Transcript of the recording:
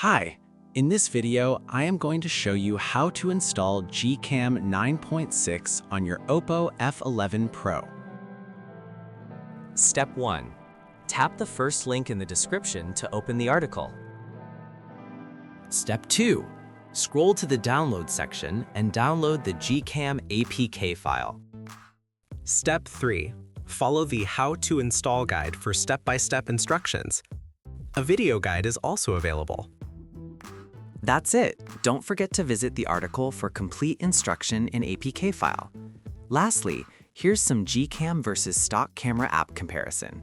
Hi, in this video, I am going to show you how to install GCam 9.6 on your Oppo F11 Pro. Step 1. Tap the first link in the description to open the article. Step 2. Scroll to the download section and download the GCam APK file. Step 3. Follow the How to Install guide for step-by-step instructions. A video guide is also available. That's it. Don't forget to visit the article for complete instruction in APK file. Lastly, here's some GCam versus stock camera app comparison.